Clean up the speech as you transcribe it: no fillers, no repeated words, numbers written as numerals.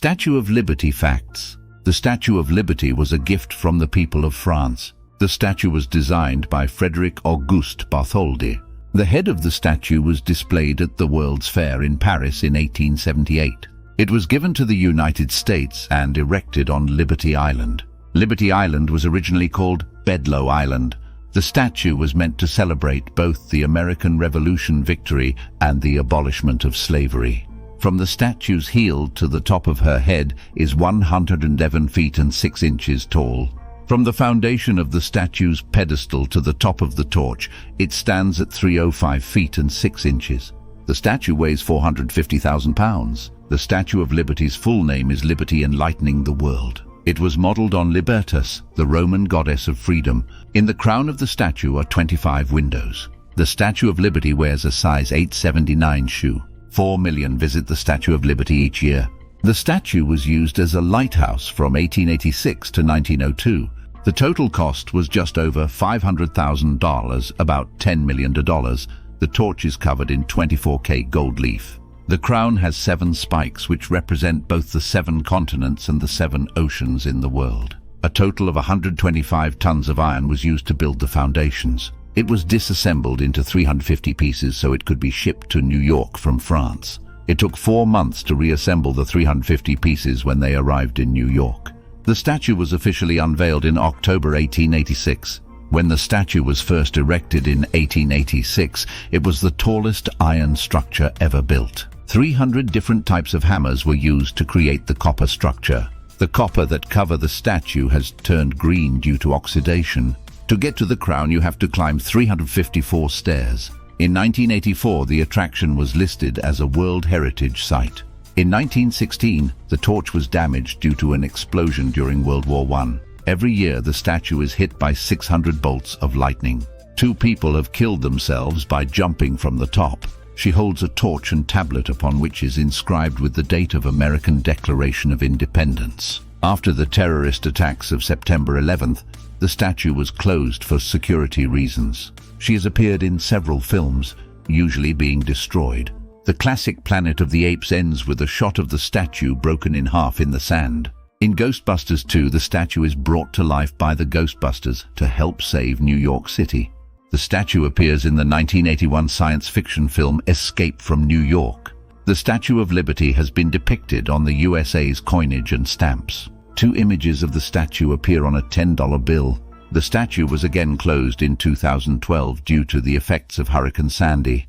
Statue of Liberty facts. The Statue of Liberty was a gift from the people of France. The statue was designed by Frédéric Auguste Bartholdi. The head of the statue was displayed at the World's Fair in Paris in 1878. It was given to the United States and erected on Liberty Island. Liberty Island was originally called Bedloe Island. The statue was meant to celebrate both the American Revolution victory and the abolishment of slavery. From the statue's heel to the top of her head is 111 feet and 6 inches tall. From the foundation of the statue's pedestal to the top of the torch, it stands at 305 feet and 6 inches. The statue weighs 450,000 pounds. The Statue of Liberty's full name is Liberty Enlightening the World. It was modeled on Libertas, the Roman goddess of freedom. In the crown of the statue are 25 windows. The Statue of Liberty wears a size 879 shoe. 4 million visit the Statue of Liberty each year. The statue was used as a lighthouse from 1886 to 1902. The total cost was just over $500,000, about $10 million. The torch is covered in 24K gold leaf. The crown has 7 spikes which represent both the 7 continents and the 7 oceans in the world. A total of 125 tons of iron was used to build the foundations. It was disassembled into 350 pieces so it could be shipped to New York from France. It took 4 months to reassemble the 350 pieces when they arrived in New York. The statue was officially unveiled in October 1886. When the statue was first erected in 1886, it was the tallest iron structure ever built. 300 different types of hammers were used to create the copper structure. The copper that cover the statue has turned green due to oxidation. To get to the crown, you have to climb 354 stairs. In 1984, the attraction was listed as a World Heritage Site. In 1916, the torch was damaged due to an explosion during World War I. Every year, the statue is hit by 600 bolts of lightning. 2 people have killed themselves by jumping from the top. She holds a torch and tablet upon which is inscribed with the date of American Declaration of Independence. After the terrorist attacks of September 11th, the statue was closed for security reasons. She has appeared in several films, usually being destroyed. The classic Planet of the Apes ends with a shot of the statue broken in half in the sand. In Ghostbusters 2, the statue is brought to life by the Ghostbusters to help save New York City. The statue appears in the 1981 science fiction film Escape from New York. The Statue of Liberty has been depicted on the USA's coinage and stamps. 2 images of the statue appear on a $10 bill. The statue was again closed in 2012 due to the effects of Hurricane Sandy.